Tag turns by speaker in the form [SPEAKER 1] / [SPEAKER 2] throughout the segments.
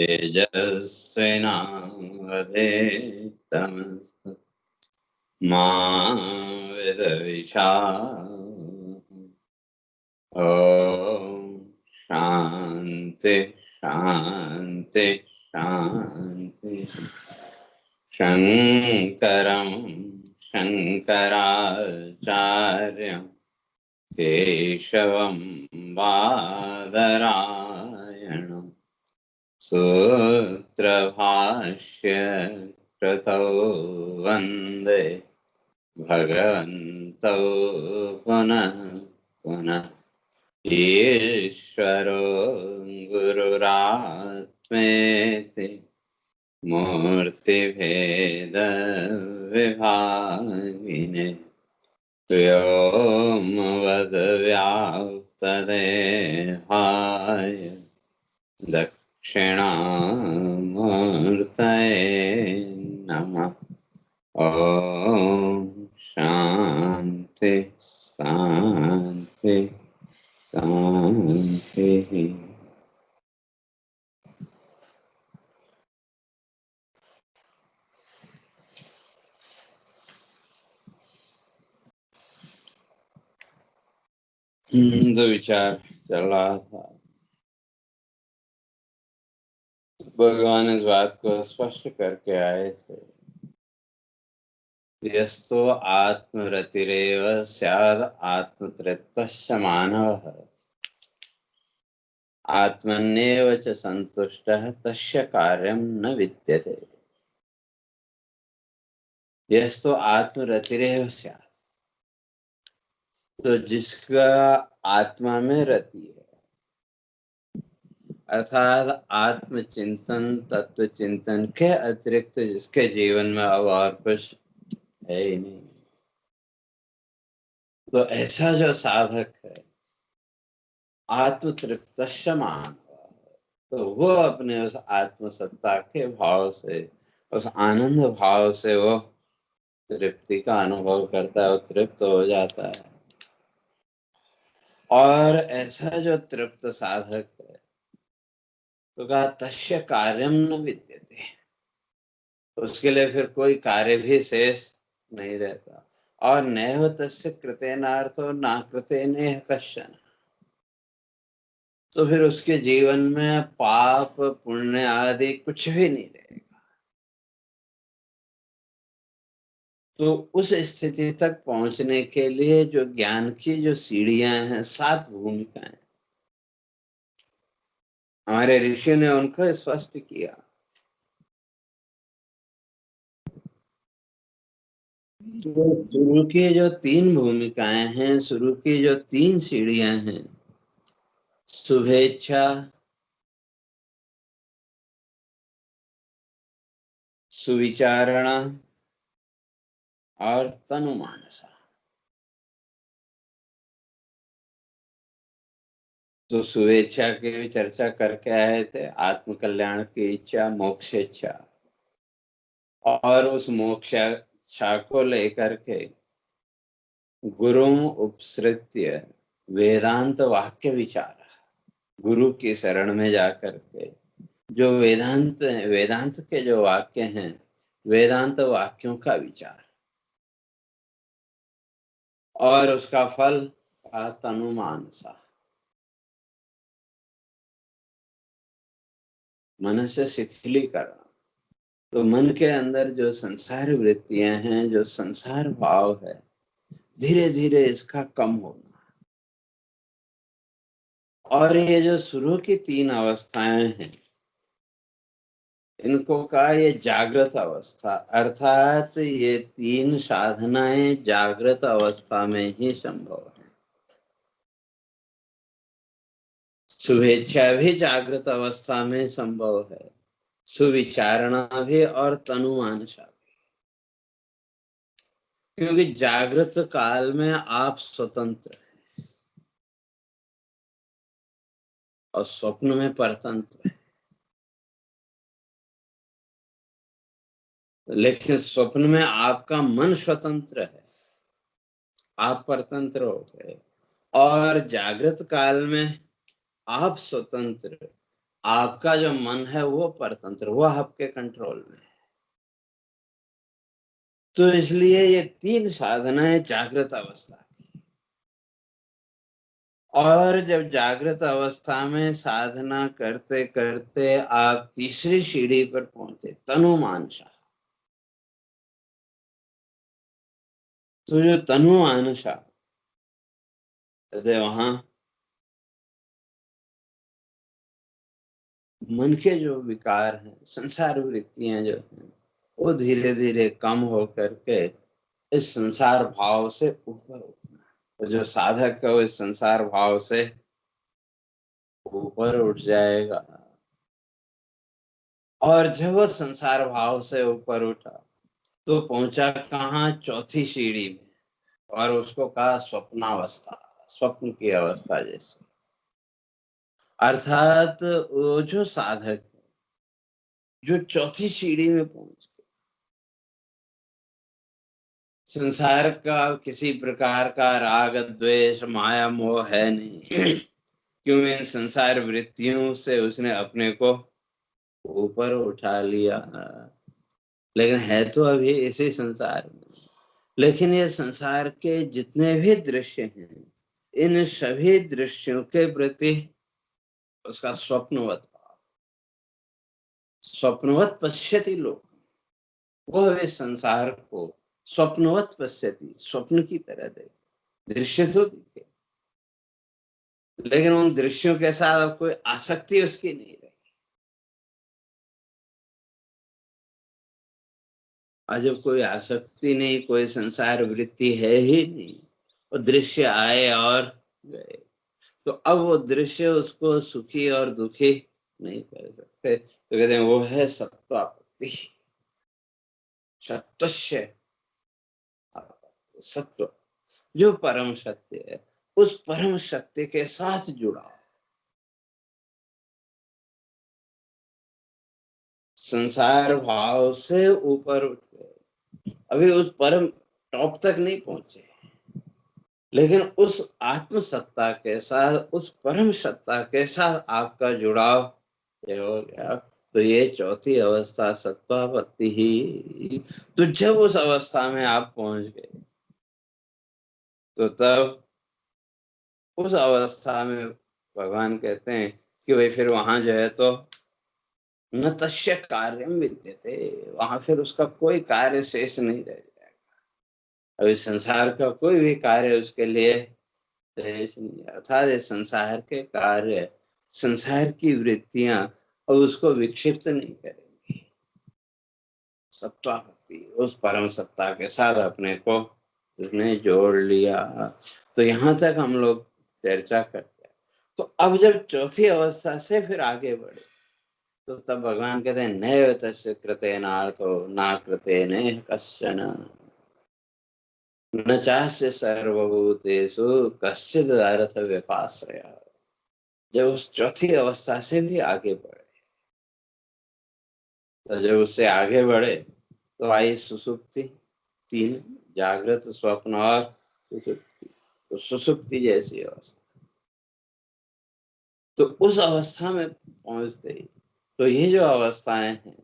[SPEAKER 1] तेजस्विनावधीतमस्तु मा विद्विषावहै। ॐ शान्ति शान्ति शान्ति। शङ्करं शङ्कराचार्यं केशवं बादरायणं सूत्रभाष्य कृतौ वन्दे भगवन्तौ पुनः पुनः। ईश्वरो गुरुरात्मेति मूर्तिभेदविभागिने व्योमवद्व्याप्तदेहाय दक्षिणामूर्तये नमः। ॐ शान्ति शान्ति शान्ति। दो विचार चल रहा था। भगवान इस बात को स्पष्ट करके आए थे, यस्तो आत्मरतिरेव स्याद् आत्मतृप्तश्च मानवः आत्मन्येव च संतुष्टः तस्य कार्यं न विद्यते। यस्तो आत्मरतिरेव स्यात्, तो जिसका आत्मा में रति है, अर्थात आत्मचिंतन तत्व चिंतन के अतिरिक्त जिसके जीवन में अब और कुछ है ही नहीं, तो ऐसा जो साधक है आत्मतृप्त मान, तो वो अपने उस आत्मसत्ता के भाव से, उस आनंद भाव से वो तृप्ति का अनुभव करता है, वो तृप्त हो जाता है। और ऐसा जो तृप्त साधक है तो कहा तस्य कार्यम न विद्यते, उसके लिए फिर कोई कार्य भी शेष नहीं रहता। और नैव तस्य कृतेनार्थो न कृतेनेह कश्चन, तो फिर उसके जीवन में पाप पुण्य आदि कुछ भी नहीं रहेगा। तो उस स्थिति तक पहुंचने के लिए जो ज्ञान की जो सीढ़ियां हैं, 7 भूमिकाएं हमारे ऋषि ने उनको स्पष्ट किया। तो शुरू की जो 3 भूमिकाएं हैं, शुरू की जो 3 सीढ़ियां हैं, शुभेच्छा, सुविचारणा और तनुमानसा। तो शुभेच्छा की भी चर्चा करके आए थे, आत्म कल्याण की इच्छा, मोक्ष इच्छा, और उस मोक्ष इच्छा को लेकर के गुरु उपसृत्य वेदांत वाक्य विचार, गुरु की शरण में जाकर के जो वेदांत के जो वाक्य हैं, वेदांत वाक्यों का विचार, और उसका फल तनुमानसा, मन से शिथिलीकरण। तो मन के अंदर जो संसार वृत्तियां हैं, जो संसार भाव है, धीरे धीरे इसका कम होना। और ये जो शुरू की 3 अवस्थाएं हैं, इनको कहा ये जागृत अवस्था, अर्थात ये 3 साधनाएं जागृत अवस्था में ही संभव है। शुभेच्छा भी जागृत अवस्था में संभव है, सुविचारणा भी और तनुमानसा भी, क्योंकि जागृत काल में आप स्वतंत्र हैं और स्वप्न में परतंत्र है। लेकिन स्वप्न में आपका मन स्वतंत्र है, आप परतंत्र हो गए, और जागृत काल में आप स्वतंत्र आपका जो मन है वो परतंत्र, वो आपके कंट्रोल में है। तो इसलिए ये 3 साधनाएं जागृत अवस्था की। और जब जागृत अवस्था में साधना करते करते आप तीसरी सीढ़ी पर पहुंचे, तनु मानसा, तो जो तनु मानसा वहां मन के जो विकार हैं, संसार वृत्तियां जो हैं, वो धीरे धीरे कम हो करके इस संसार भाव से ऊपर उठना। तो जो साधक है वो इस संसार भाव से ऊपर उठ जाएगा। और जब वो संसार भाव से ऊपर उठा तो पहुंचा कहाँ? चौथी सीढ़ी में। और उसको कहा स्वप्नावस्था, स्वप्न की अवस्था जैसे। अर्थात वो जो साधक है, जो चौथी सीढ़ी में पहुंच गए, संसार का किसी प्रकार का राग द्वेष माया मोह है नहीं। क्यों? इन संसार वृत्तियों से उसने अपने को ऊपर उठा लिया। लेकिन है तो अभी इसी संसार में। लेकिन ये संसार के जितने भी दृश्य हैं, इन सभी दृश्यों के प्रति उसका स्वप्नवत पश्यति लोग। वह इस संसार को स्वप्नवत पश्यति, स्वप्न की तरह देखे। दृश्य तो दिखे, लेकिन उन दृश्यों के साथ अब कोई आसक्ति उसकी नहीं रही। और जब कोई आसक्ति नहीं, कोई संसार वृत्ति है ही नहीं, वो दृश्य आए और गए, तो अब वो दृश्य उसको सुखी और दुखी नहीं कर सकते। तो कहते हैं वो है सत्वापत्ति, सत्वस्य सत्व, जो परम सत्य है, उस परम सत्य के साथ जुड़ा, संसार भाव से ऊपर उठ गए। अभी उस परम टॉप तक नहीं पहुंचे, लेकिन उस आत्म सत्ता के साथ, उस परम सत्ता के साथ आपका जुड़ाव ये हो गया। तो ये चौथी अवस्था सत्वापत्ति ही। तो जब उस अवस्था में आप पहुंच गए, तो तब उस अवस्था में भगवान कहते हैं कि भाई फिर वहां जो है तो न तस्य कार्यम विद्यते, वहां फिर उसका कोई कार्य शेष नहीं रह जाएगा। अभी संसार का कोई भी कार्य उसके लिए शेष नहीं है। अर्थात ये संसार के कार्य, संसार की वृत्तियां अब उसको विक्षिप्त नहीं करेंगी। सत्वापत्ति, उस परम सत्ता के साथ अपने को उसने जोड़ लिया। तो यहाँ तक हम लोग चर्चा करते हैं। तो अब जब चौथी अवस्था से फिर आगे बढ़े, तो तब भगवान कहते हैं नैव तस्य कृतेनार्थो न कृतेने कश्चन न चास्य सर्वभूतेषु कश्चिद् अर्थ व्यपाश्रय। जब उस चौथी अवस्था से भी आगे बढ़े, तो जब उससे आगे बढ़े तो आई सुसुप्ति, 3, जागृत, स्वप्न और सुसुप्ति। तो सुसुप्ति जैसी अवस्था, तो उस अवस्था में पहुंचते ही, तो ये जो अवस्थाएं हैं,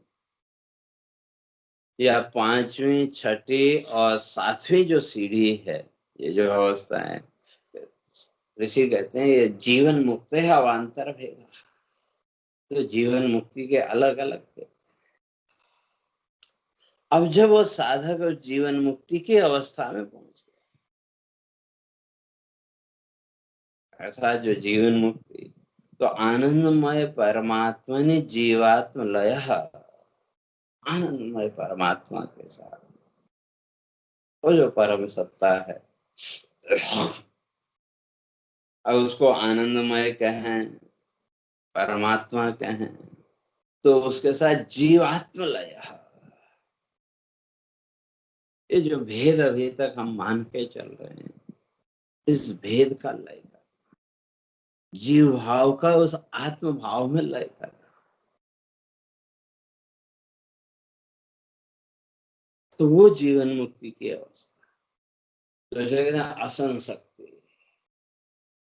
[SPEAKER 1] या 5वीं, 6ठी और 7वीं जो सीढ़ी है, ये जो अवस्थाएं, ऋषि कहते हैं ये जीवन मुक्त है अवान्तर भेद। तो जीवन मुक्ति के अलग अलग भेद। अब जब वो साधक उस जीवन मुक्ति की अवस्था में पहुंच गया, अर्थात जो जीवन मुक्ति, तो आनंदमय परमात्मा जीवात्म लय, आनंदमय परमात्मा के साथ वो जो परम सत्ता है, अब उसको आनंदमय कहें, परमात्मा कहें, तो उसके साथ जीवात्म लय, ये जो भेद अभी तक हम मान के चल रहे हैं, इस भेद का लय कर, जीव भाव का उस आत्म भाव में लय कर, तो वो जीवन मुक्ति की अवस्था। तो जैसे कहते हैं असंशक्ति,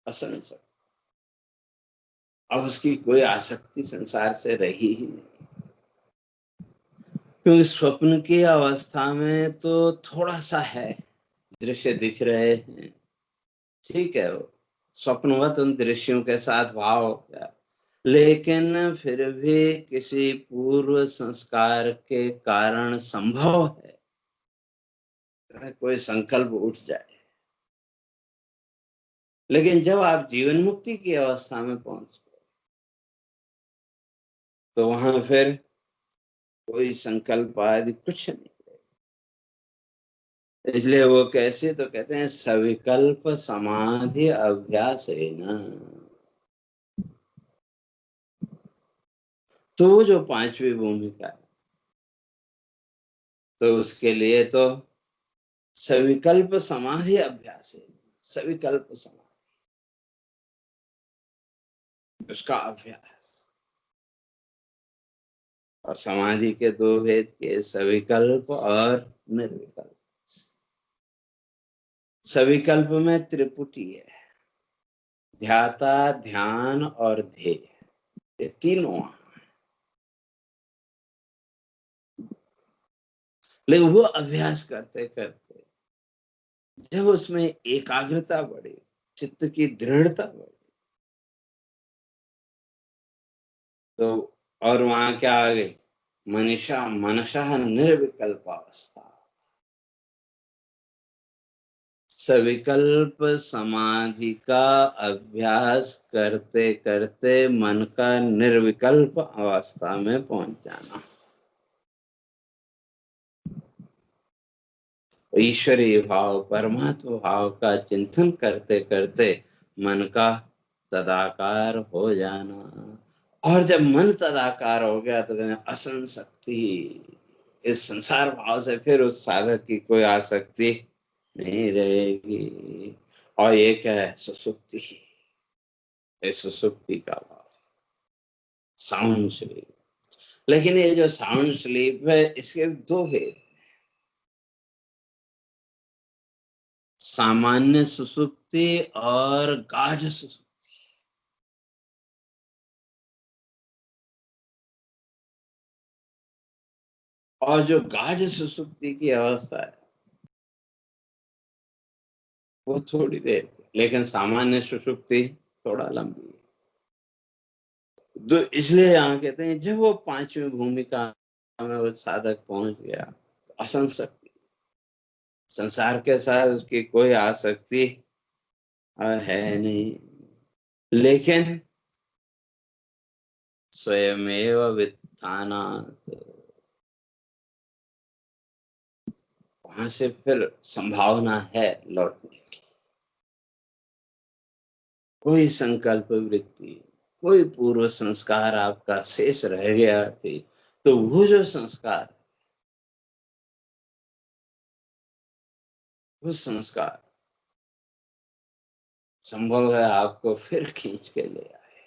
[SPEAKER 1] असंशक्ति, अब उसकी कोई आसक्ति संसार से रही ही नहीं, क्योंकि स्वप्न की अवस्था में तो थोड़ा सा है, दृश्य दिख रहे हैं, ठीक है, वो स्वप्नवत उन दृश्यों के साथ भाव हो गया, लेकिन फिर भी किसी पूर्व संस्कार के कारण संभव है कोई संकल्प उठ जाए। लेकिन जब आप जीवन मुक्ति की अवस्था में पहुंच गए तो वहां फिर कोई संकल्प आदि कुछ नहीं। इसलिए वो कैसे तो कहते हैं सविकल्प समाधि अभ्यास है ना। तो वो जो पांचवी भूमिका है, तो उसके लिए तो सविकल्प समाधि अभ्यास है, सविकल्प समाधि, उसका अभ्यास। और समाधि के दो भेद के, सविकल्प और निर्विकल्प। सविकल्प में त्रिपुटी है, ध्याता, ध्यान और ध्येय, ये तीनों। लेकिन वो अभ्यास करते करते जब उसमें एकाग्रता बढ़े, चित्त की दृढ़ता बढ़े, तो और वहां क्या आ गई, मनीषा मनशः निर्विकल्प अवस्था। सविकल्प समाधि का अभ्यास करते करते मन का निर्विकल्प अवस्था में पहुंच जाना। ईश्वरीय भाव, परमात्मा भाव का चिंतन करते करते मन का तदाकार हो जाना। और जब मन तदाकार हो गया तो कहते हैं असंशक्ति, इस संसार भाव से फिर उस साधक की कोई आसक्ति नहीं रहेगी। और ये क्या है, सुसुप्ति, ये सुसुप्ति का भाव, साउंड स्लीप। लेकिन ये जो साउंड स्लीप है, इसके दो भेद, सामान्य सुसुप्ति और गाढ़ सुसुप्ति। और जो गाढ़ सुसुप्ति की अवस्था है वो थोड़ी देर, लेकिन सामान्य सुसुप्ति थोड़ा लंबी है। तो इसलिए यहाँ कहते हैं जब वो पांचवी भूमिका में वो साधक पहुंच गया तो असंशक्ति, संसार के साथ उसकी कोई आसक्ति है नहीं। लेकिन स्वयमेव वित्थानात्, वहां से फिर संभावना है लौटने की। कोई संकल्प वृत्ति, कोई पूर्व संस्कार आपका शेष रह गया भी, तो वो जो संस्कार, वो संस्कार संभव है आपको फिर खींच के ले आए।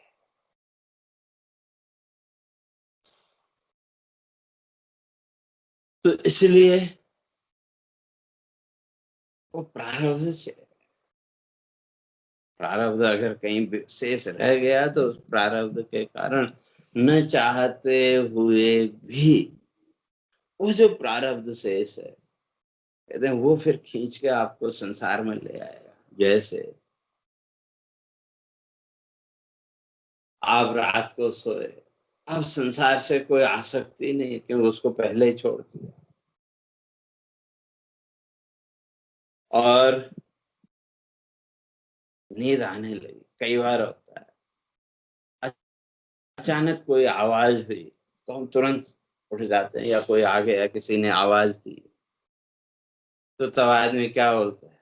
[SPEAKER 1] तो इसलिए वो प्रारब्ध से, प्रारब्ध अगर कहीं शेष रह गया तो उस प्रारब्ध के कारण न चाहते हुए भी वो जो प्रारब्ध शेष है, कहते हैं वो फिर खींच के आपको संसार में ले आएगा। जैसे आप रात को सोए, अब संसार से कोई आसक्ति नहीं क्योंकि उसको पहले ही छोड़ दिया, और नींद आने लगी। कई बार होता है अचानक कोई आवाज हुई तो हम तुरंत उठ जाते हैं, या कोई आ गया, किसी ने आवाज दी, तो तब आदमी क्या बोलता है,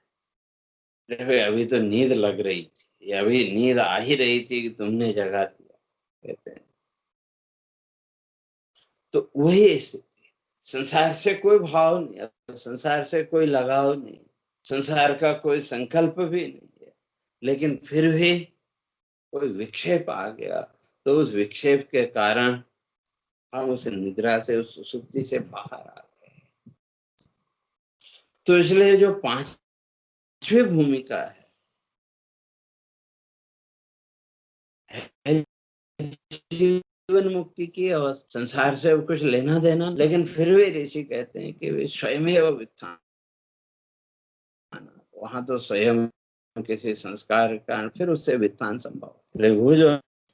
[SPEAKER 1] अरे भाई अभी तो नींद लग रही थी, या अभी नींद आ ही रही थी कि तुमने जगा दिया, कहते हैं। तो वही स्थिति, संसार से कोई भाव नहीं, संसार से कोई लगाव नहीं, संसार का कोई संकल्प भी नहीं है, लेकिन फिर भी कोई विक्षेप आ गया, तो उस विक्षेप के कारण हम उस निद्रा से, उस सुसुप्ति से बाहर आ गए। तो इसलिए जो पांचवी भूमिका है जीवन मुक्ति की अवस्था, संसार से कुछ लेना देना, लेकिन फिर भी ऋषि कहते हैं कि वे स्वयमेव वित्थान, वहां तो स्वयं किसी संस्कार के कारण फिर उससे वित्थान संभव, लेकिन वो जो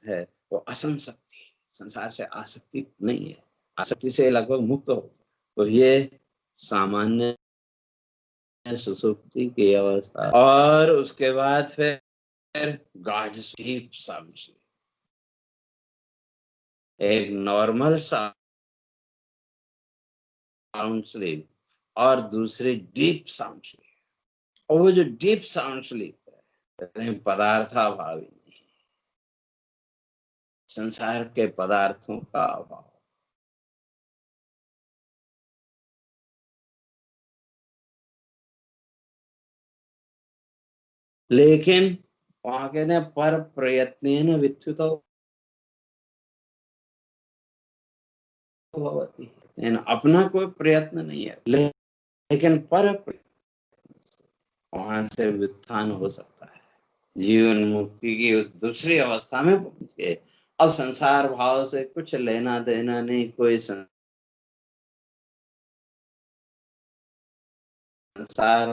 [SPEAKER 1] है वो असंसक्ति, संसार से आसक्ति नहीं है, आसक्ति से लगभग मुक्त हो, तो ये सामान्य सुसुप्ति की अवस्था। और उसके बाद फिर गाढ़ डीप साउंड स्लीप, एक नॉर्मल साउंड स्लीप और दूसरी डीप साउंड स्लीप। और वो जो डीप साउंड स्लीप है, पदार्थाभाव ही नहीं, संसार के पदार्थों का अभाव। लेकिन वहां कहते हैं पर प्रयत्न विद्युत भवति, अपना कोई प्रयत्न नहीं है, लेकिन पर वहां से व्युत्थान हो सकता है, जीवन मुक्ति की उस दूसरी अवस्था में पहुंचे। अब संसार भाव से कुछ लेना देना नहीं, कोई संसार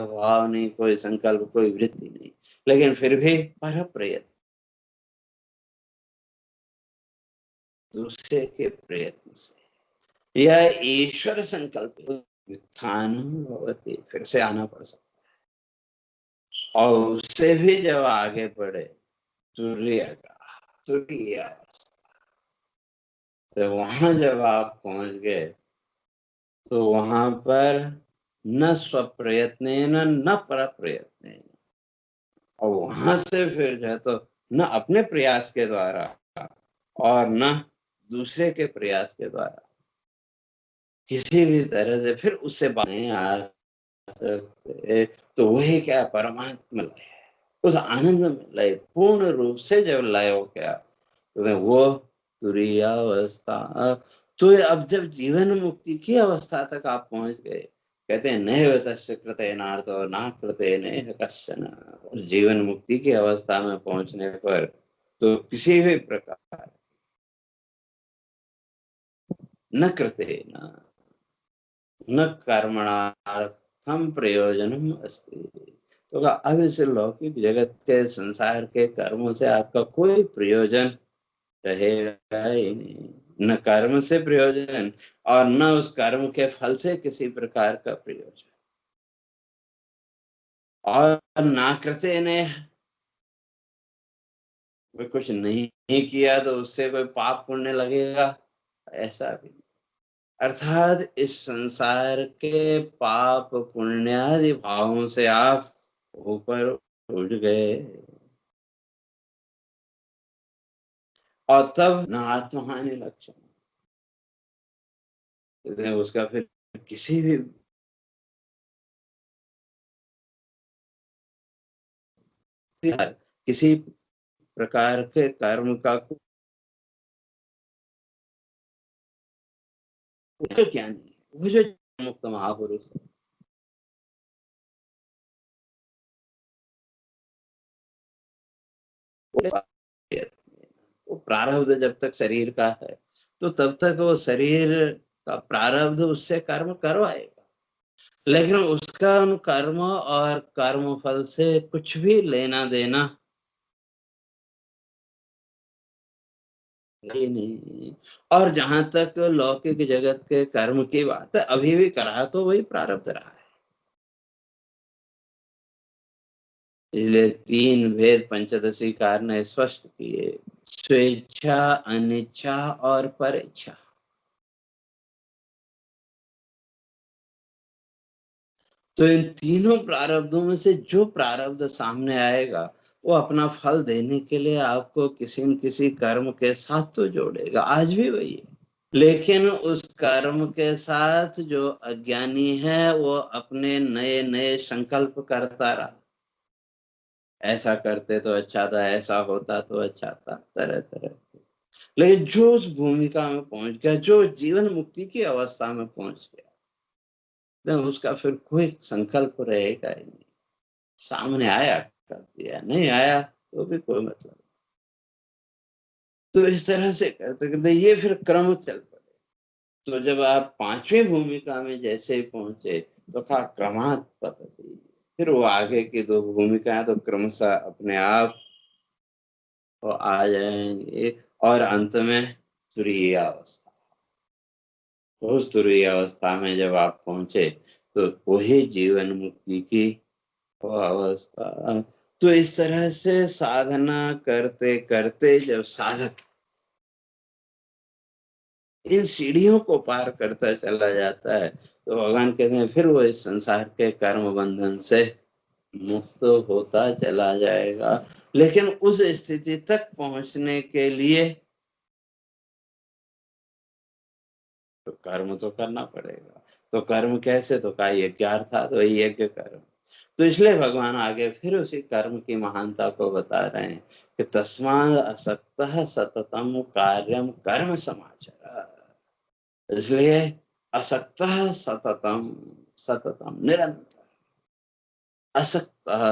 [SPEAKER 1] भाव नहीं, कोई संकल्प, कोई वृत्ति नहीं, लेकिन फिर भी पर प्रयत्न, दूसरे के प्रयत्न से यह ईश्वर संकल्प व्युत्थान होती, फिर से आना पड़ सकता है। और उससे भी जब आगे बढ़े तुर्य का, तुर्य, तो वहां जब आप पहुंच गए तो वहां पर न स्वप्रयत्न न पर प्रयत्न, और वहां से फिर जो है तो न अपने प्रयास के द्वारा और न दूसरे के प्रयास के द्वारा किसी भी तरह से फिर उससे बाहर नहीं आ सकते। तो वही क्या परमात्मा लय, उस आनंद में लय पूर्ण रूप से जब लय हो गया तो वो तुरीयावस्था। तो अब जब जीवन मुक्ति की अवस्था तक आप पहुंच गए, कहते हैं नैव तस्य कृते नार्तो ना कृते नेह कश्चन, जीवन मुक्ति की अवस्था में पहुंचने पर तो किसी भी प्रकार न कृते न कर्मणार्थम प्रयोजनम अस्ति, तो अब इस लौकिक जगत के संसार के कर्मों से आपका कोई प्रयोजन रहेगा ही नहीं, न कर्म से प्रयोजन और न उस कर्म के फल से किसी प्रकार का प्रयोजन। और ना कृते ने कुछ नहीं किया तो उससे कोई पाप पुण्य लगेगा, ऐसा भी नहीं। अर्थात इस संसार के पाप पुण्यादि भावों से आप ऊपर उठ गए, और तब न आत्महानि लक्षण, उसका फिर किसी भी किसी प्रकार के कर्म का क्या नहीं, वो जो मुक्त महापुरुष है, वो प्रारब्ध जब तक शरीर का है तो तब तक वो शरीर का प्रारब्ध उससे कर्म करवाएगा, लेकिन उसका उन कर्म और कर्म फल से कुछ भी लेना देना ही नहीं। और जहां तक लौकिक जगत के कर्म की बात है, अभी भी करा तो वही प्रारब्ध रहा है। इसलिए तीन भेद पंचदशी कार ने स्पष्ट किए, स्वेच्छा, अनिच्छा और परेच्छा। तो इन तीनों प्रारब्धों में से जो प्रारब्ध सामने आएगा वो अपना फल देने के लिए आपको किसी न किसी कर्म के साथ तो जोड़ेगा, आज भी वही है। लेकिन उस कर्म के साथ जो अज्ञानी है वो अपने नए नए संकल्प करता रहा, ऐसा करते तो अच्छा था, ऐसा होता तो अच्छा था, तरह तरह। लेकिन जो उस भूमिका में पहुंच गया, जो जीवन मुक्ति की अवस्था में पहुंच गया, तो उसका फिर कोई संकल्प रहेगा ही नहीं, सामने आया कर दिया, नहीं आया तो भी कोई मतलब तो इस तरह से करते करते ये फिर क्रम चल पड़े। तो जब आप पांचवी भूमिका में जैसे ही पहुंचे तो कहा क्रमात् पतति, फिर वो आगे की दो भूमिकाएं तो क्रमशः अपने आप वो आ जाएंगे, और अंत में तुरीय अवस्था। उस तुरीय अवस्था में जब आप पहुंचे तो वही जीवन मुक्ति की वो अवस्था। तो इस तरह से साधना करते करते जब साधक इन सीढ़ियों को पार करता चला जाता है तो भगवान कहते हैं फिर वो इस संसार के कर्म बंधन से मुक्त होता चला जाएगा। लेकिन उस स्थिति तक पहुंचने के लिए तो कर्म तो करना पड़ेगा। तो कर्म कैसे, तो कहा यज्ञार्थात, तो वही यज्ञ कर्म। तो इसलिए भगवान आगे फिर उसी कर्म की महानता को बता रहे हैं कि तस्मात् असक्तः सततम कार्यम कर्म समाचर। इसलिए असक्तः सततम, सततम निरंतर, असक्तः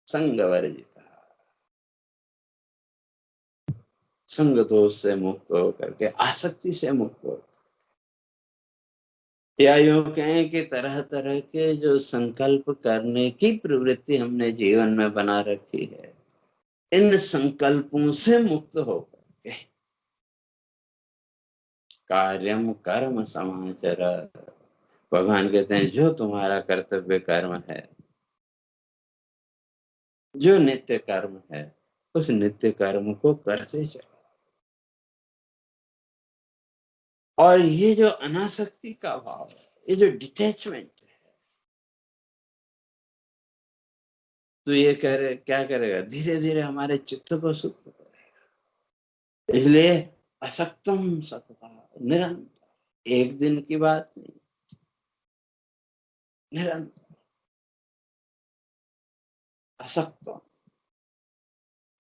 [SPEAKER 1] संग वर्जित, संग दोष से मुक्त होकर के, आसक्ति से मुक्त हो, या यूं कहें कि तरह तरह के जो संकल्प करने की प्रवृत्ति हमने जीवन में बना रखी है, इन संकल्पों से मुक्त होकर के कार्यम कर्म समाचर। भगवान कहते हैं जो तुम्हारा कर्तव्य कर्म है, जो नित्य कर्म है, उस नित्य कर्म को करते चलो। और ये जो अनासक्ति का भाव है, ये जो डिटैचमेंट है, तो ये क्या करेगा, धीरे धीरे हमारे चित्त को सुख करेगा। इसलिए असक्तम सतता, निरंतर, एक दिन की बात नहीं, निरंतर असक्तम,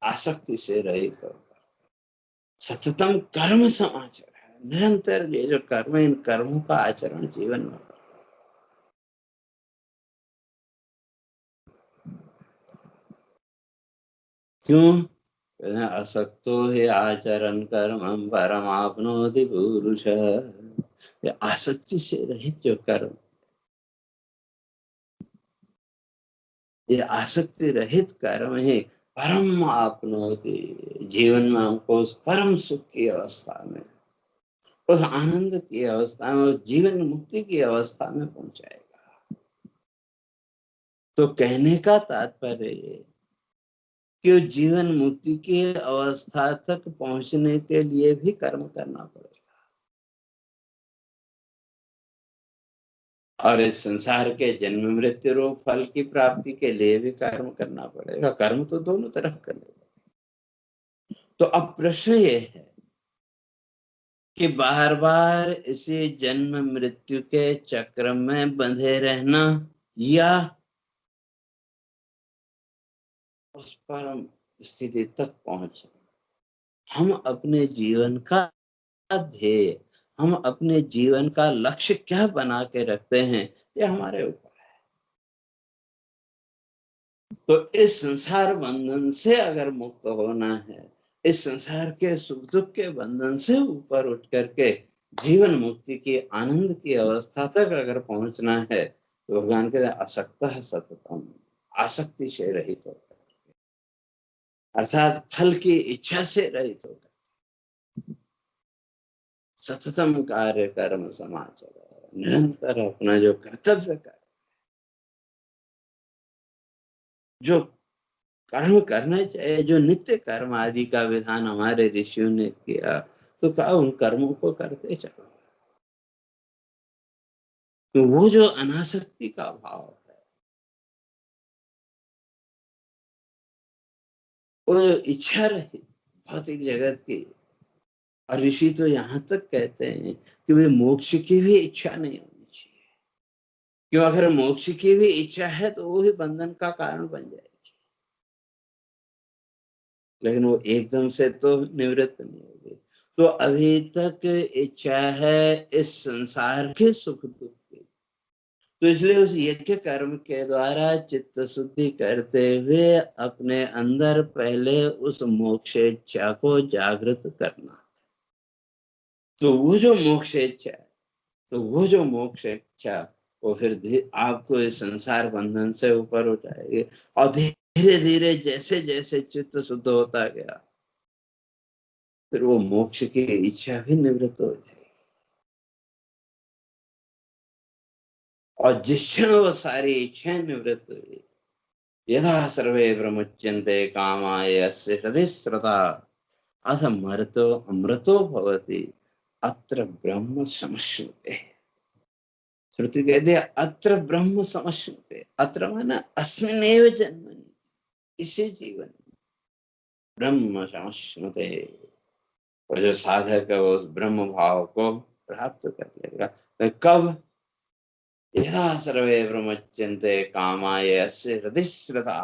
[SPEAKER 1] आसक्ति से रहित होकर सततम कर्म समाचर है, निरंतर ये जो कर्म, इन कर्मों का आचरण जीवन में। क्यों? असक्तो ही आचरण कर्म परमाप्नोति पुरुष। ये आसक्ति से रहित जो कर्म, ये आसक्ति रहित कर्म ही परम आपनोति, जीवन में हमको उस परम सुख की अवस्था में, उस आनंद की अवस्था में, उस जीवन मुक्ति की अवस्था में पहुंचाएगा। तो कहने का तात्पर्य ये कि उस जीवन मुक्ति की अवस्था तक पहुंचने के लिए भी कर्म करना पड़ेगा, और इस संसार के जन्म मृत्यु रूप फल की प्राप्ति के लिए भी कर्म करना पड़ेगा। कर्म तो दोनों तरफ करने। तो अब प्रश्न ये है कि बार बार इसी जन्म मृत्यु के चक्र में बंधे रहना, या उस परम स्थिति तक पहुंचना। हम अपने जीवन का ध्येय, हम अपने जीवन का लक्ष्य क्या बना के रखते हैं, ये हमारे ऊपर। तो इस संसार बंधन से अगर मुक्त होना है, इस संसार के सुख दुख के बंधन से ऊपर उठ करके जीवन मुक्ति की आनंद की अवस्था तक अगर पहुंचना है, तो भगवान के असक्तः सततम, आसक्ति से रहित होकर, अर्थात फल की इच्छा से रहित होकर सततम कार्य कर्म समाचर, निरंतर अपना जो कर्तव्य कर, जो कर्म करना चाहिए, जो नित्य कर्म आदि का विधान हमारे ऋषियों ने किया, तो कहा उन कर्मों को करते चलो। तो वो जो अनासक्ति का भाव है, वो जो इच्छा रही भौतिक जगत की, और ऋषि तो यहाँ तक कहते हैं कि वे मोक्ष की भी इच्छा नहीं होनी चाहिए। क्यों? अगर मोक्ष की भी इच्छा है तो वो भी बंधन का कारण बन जाएगी, लेकिन वो एकदम से तो निवृत्त नहीं होगी। तो अभी तक इच्छा है इस संसार के सुख दुख की, तो इसलिए उस यज्ञ कर्म के द्वारा चित्त शुद्धि करते हुए अपने अंदर पहले उस मोक्ष इच्छा को जागृत करना। तो वो जो मोक्ष इच्छा है, तो वो जो मोक्ष इच्छा वो फिर आपको इस संसार बंधन से ऊपर उठाएगी। और धीरे धीरे जैसे जैसे चित्त शुद्ध होता गया, फिर वो मोक्ष की इच्छा भी निवृत्त हो जाएगी। और जिस क्षण वो सारी इच्छाएं निवृत्त हुई, यथा सर्वे ब्रह्मच्यन्ते कामाय यस्य हृदि श्रद्धा अथ मर्तो अमृतो भवति अत्र ब्रह्म समश्नुते। श्रुति कहती है अत्र ब्रह्म समश्नुते, अत्र माना अस्मिन्नेव जन्मनि, इसी जीवन में ब्रह्म समश्नुते। और जो साधक है वो उस ब्रह्म भाव को प्राप्त कर लेगा। तो कब? यथा सर्वे ब्रह्मच्यन्ते कामाय यस्य हृदि श्रद्धा,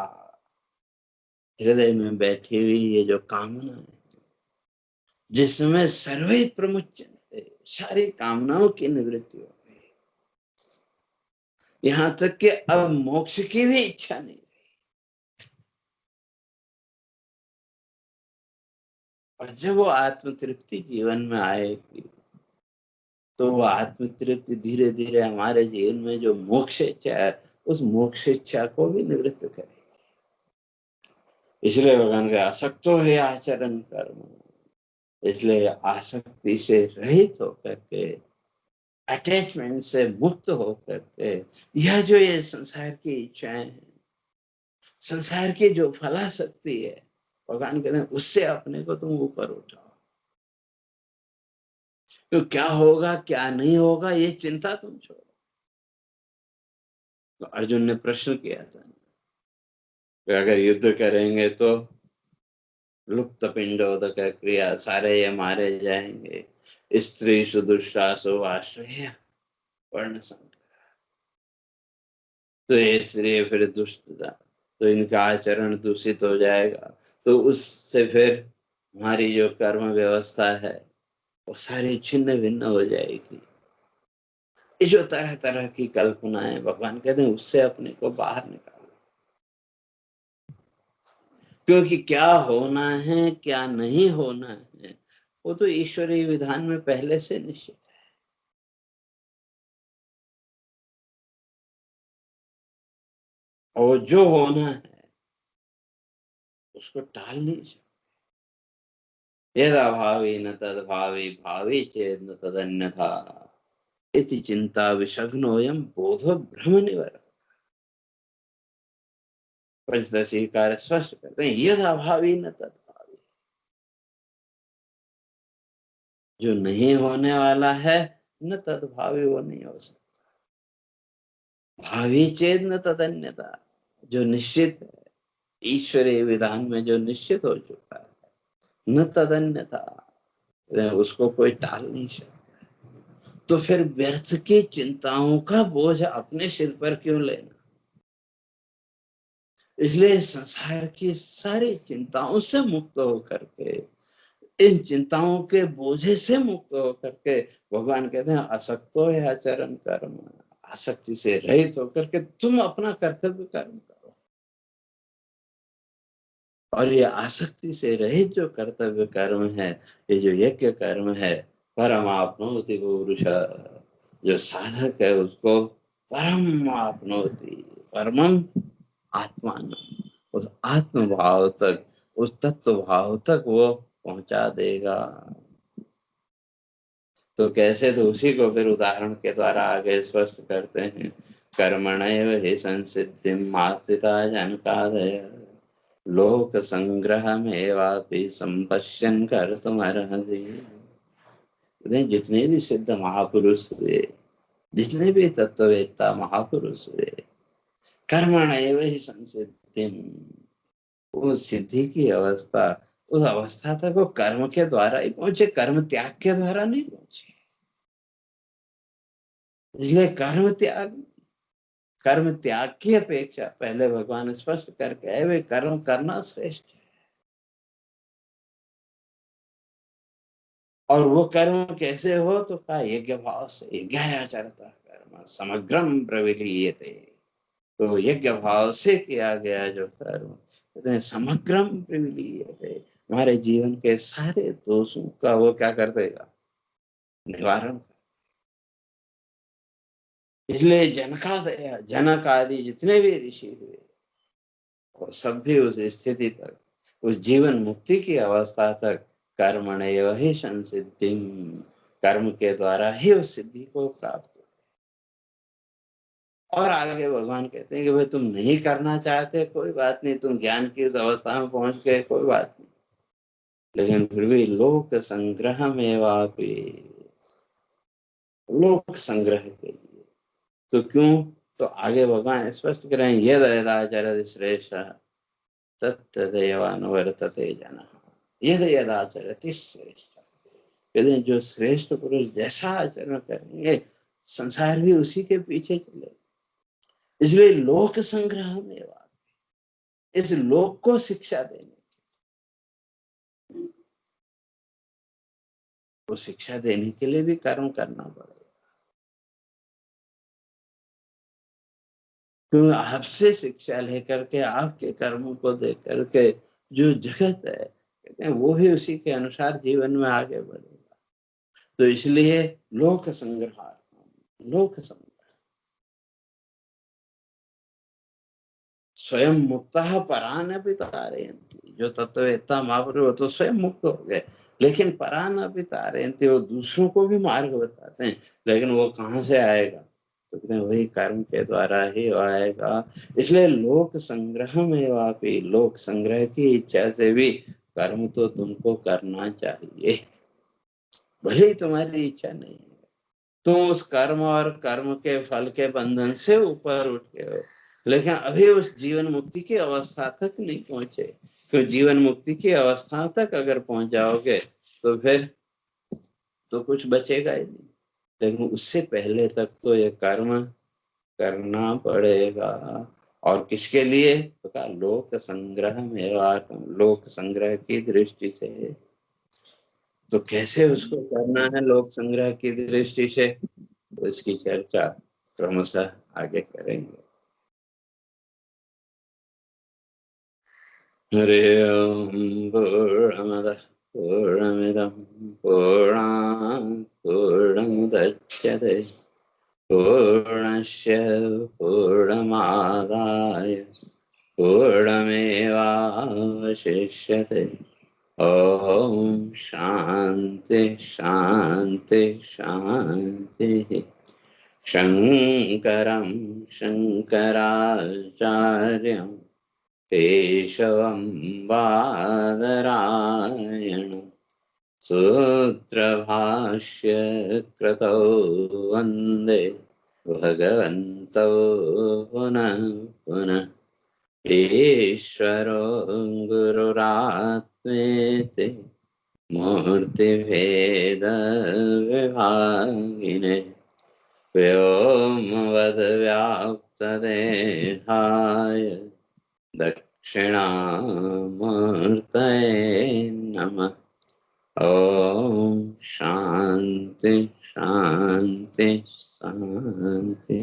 [SPEAKER 1] हृदय में बैठी हुई ये जो कामना है, जिसमें सर्वे प्रमुच्यन्ते, सारी कामनाओं की निवृत्ति हो गई, यहाँ तक कि अब मोक्ष की भी इच्छा नहीं। और जब वो आत्म तृप्ति जीवन में आएगी, तो वो आत्म तृप्ति धीरे धीरे हमारे जीवन में जो मोक्ष इच्छा है, उस मोक्ष इच्छा को भी निवृत्त करेगी। इसलिए भगवान का आसक्तो है आचरण कर्म, इसलिए आसक्ति से रहित होकर के, अटैचमेंट से मुक्त होकर के, यह जो ये संसार की इच्छाएं हैं, संसार की जो फलाशक्ति है, भगवान कहते हैं उससे अपने को तुम ऊपर उठाओ। तो क्या होगा क्या नहीं होगा ये चिंता तुम छोड़ो। तो अर्जुन ने प्रश्न किया था कि अगर युद्ध करेंगे तो लुप्त पिंडोदक क्रिया, सारे ये मारे जाएंगे, स्त्री सुदुष्टासु आश्रय वर्ण संकर, तो ये स्त्री फिर दुष्टता, तो इनका आचरण दूषित हो जाएगा, तो उससे फिर हमारी जो कर्म व्यवस्था है वो सारी छिन्न भिन्न हो जाएगी। ये जो तरह तरह की कल्पनाएं, भगवान कहते हैं उससे अपने को बाहर निकालो। क्योंकि क्या होना है क्या नहीं होना है वो तो ईश्वरीय विधान में पहले से निश्चित है। और जो होना है उसको टाल नहीं सकते। यदा भावी न तद भावी, भावी चेत न तदन्यथा, इति चिंता विषग्नोऽयं बोधो भ्रम निवर्तते। पंचदशी कार्य स्पष्ट करते हैं यदा भावी न तद भावी, जो नहीं होने वाला है न तद भावी वो नहीं हो सकता। भावी चेत न तदन्यथा, जो निश्चित है ईश्वरीय विधान में, जो निश्चित हो चुका है, न तदन्यथा, उसको कोई टाल नहीं सकता। तो फिर व्यर्थ की चिंताओं का बोझ अपने सिर पर क्यों लेना। इसलिए संसार की सारी चिंताओं से मुक्त होकर के, इन चिंताओं के बोझे से मुक्त होकर के, भगवान कहते हैं असक्तो है आचरण कर्म, आसक्ति से रहित होकर के तुम अपना कर्तव्य कर्म करो। और ये आसक्ति से रहित जो कर्तव्य कर्म है, ये जो यज्ञ कर्म है, परम आपनोति पुरुष, जो साधक है उसको परम आपनोति, परमम आत्मान, उस आत्म भाव तक, उस तत्व भाव तक वो पहुंचा देगा। तो कैसे? तो उसी को फिर उदाहरण के द्वारा आगे स्पष्ट करते हैं। कर्मणैव हि संसिद्धिं मास्थिता जनकादय, लोक संग्रहमेवापि संपश्यन् कर्तुमर्हसि। जितने भी सिद्ध महापुरुष हुए, जितने भी तत्ववेत्ता महापुरुष हुए, कर्मणैव हि संसिद्धिं, वो सिद्धि की अवस्था, उस अवस्था तक वो कर्म के द्वारा ही पहुंचे, कर्म त्याग के द्वारा नहीं पहुंचे। इसलिए कर्म त्याग की अपेक्षा पहले भगवान स्पष्ट करके आए वे कर्म करना श्रेष्ठ है। और वो कर्म कैसे हो? तो कहा यज्ञ भाव से, यज्ञ आचरता कर्म, कर्म समग्रम प्रविलीयते। तो यज्ञ भाव से किया गया जो कर्म, कहते हैं समग्रम प्रविलीयते, हमारे जीवन के सारे दोषों का वो क्या कर देगा, निवारण। इसलिए जनक आदि जितने भी ऋषि हुए, और सब भी उस स्थिति तक, उस जीवन मुक्ति की अवस्था तक कर्मणैव हि संसिद्धिम, कर्म के द्वारा ही उस सिद्धि को प्राप्त। और आगे भगवान कहते हैं कि भाई तुम नहीं करना चाहते कोई बात नहीं, तुम ज्ञान की उस अवस्था में पहुंच गए कोई बात नहीं, लेकिन फिर भी लोक संग्रह में वापी, लोक संग्रह के लिए। तो क्यों, तो आगे भगवान स्पष्ट करें, यद यदाचरति श्रेष्ठ तत्तदेवानुवर्तते जनः, यद यदाचरति श्रेष्ठ, कहते हैं जो श्रेष्ठ पुरुष जैसा आचरण करेंगे संसार भी उसी के पीछे चले। इसलिए लोक संग्रह में इस लोक को शिक्षा देने, वो शिक्षा देने के लिए भी कर्म करना पड़ेगा। क्योंकि आपसे शिक्षा लेकर के आपके कर्मों को देख करके जो जगत है, कहते हैं वो भी उसी के अनुसार जीवन में आगे बढ़ेगा। तो इसलिए लोक संग्रह, लोक संग्रह, स्वयं मुक्तः परान अपि तारयन्ति, जो तत्ववेत्ता महापुरुष वो तो स्वयं मुक्त हो गए, लेकिन परान अपि तारयन्ति, वो दूसरों को भी मार्ग बताते हैं। लेकिन वो कहाँ से आएगा, तो कहते हैं वही कर्म के द्वारा ही आएगा। इसलिए लोक संग्रह में वापी, लोक संग्रह की इच्छा से भी कर्म तो तुमको करना चाहिए, भले ही तुम्हारी इच्छा नहीं है, तुम उस कर्म और कर्म के फल के बंधन से ऊपर उठ गए हो, लेकिन अभी उस जीवन मुक्ति की अवस्था तक नहीं पहुंचे। तो जीवन मुक्ति की अवस्था तक अगर पहुंच जाओगे तो फिर तो कुछ बचेगा ही नहीं, लेकिन उससे पहले तक तो ये कर्म करना पड़ेगा। और किसके लिए, तो कहा लोक संग्रह में, लोक संग्रह की दृष्टि से। तो कैसे उसको करना है लोक संग्रह की दृष्टि से, तो इसकी चर्चा क्रमशः आगे करेंगे। हरे ओम पूर्णमदः पूर्णमिदं पूर्णात् पूर्णमुदच्यते पूर्णस्य पूर्णमादाय पूर्णमेवावशिष्यते। ओम शांति शांति शांति। शंकरं शंकराचार्यं केशवं बादरायणं सूत्रभाष्य कृतौ वन्दे भगवन्तौ पुनः पुनः। ईश्वरो गुरुरात्मेति मूर्तिभेदविभागिने व्योमवद्व्याप्तदेहाय दक्षिणामूर्तये नमः। ओम शांति शांति शांति।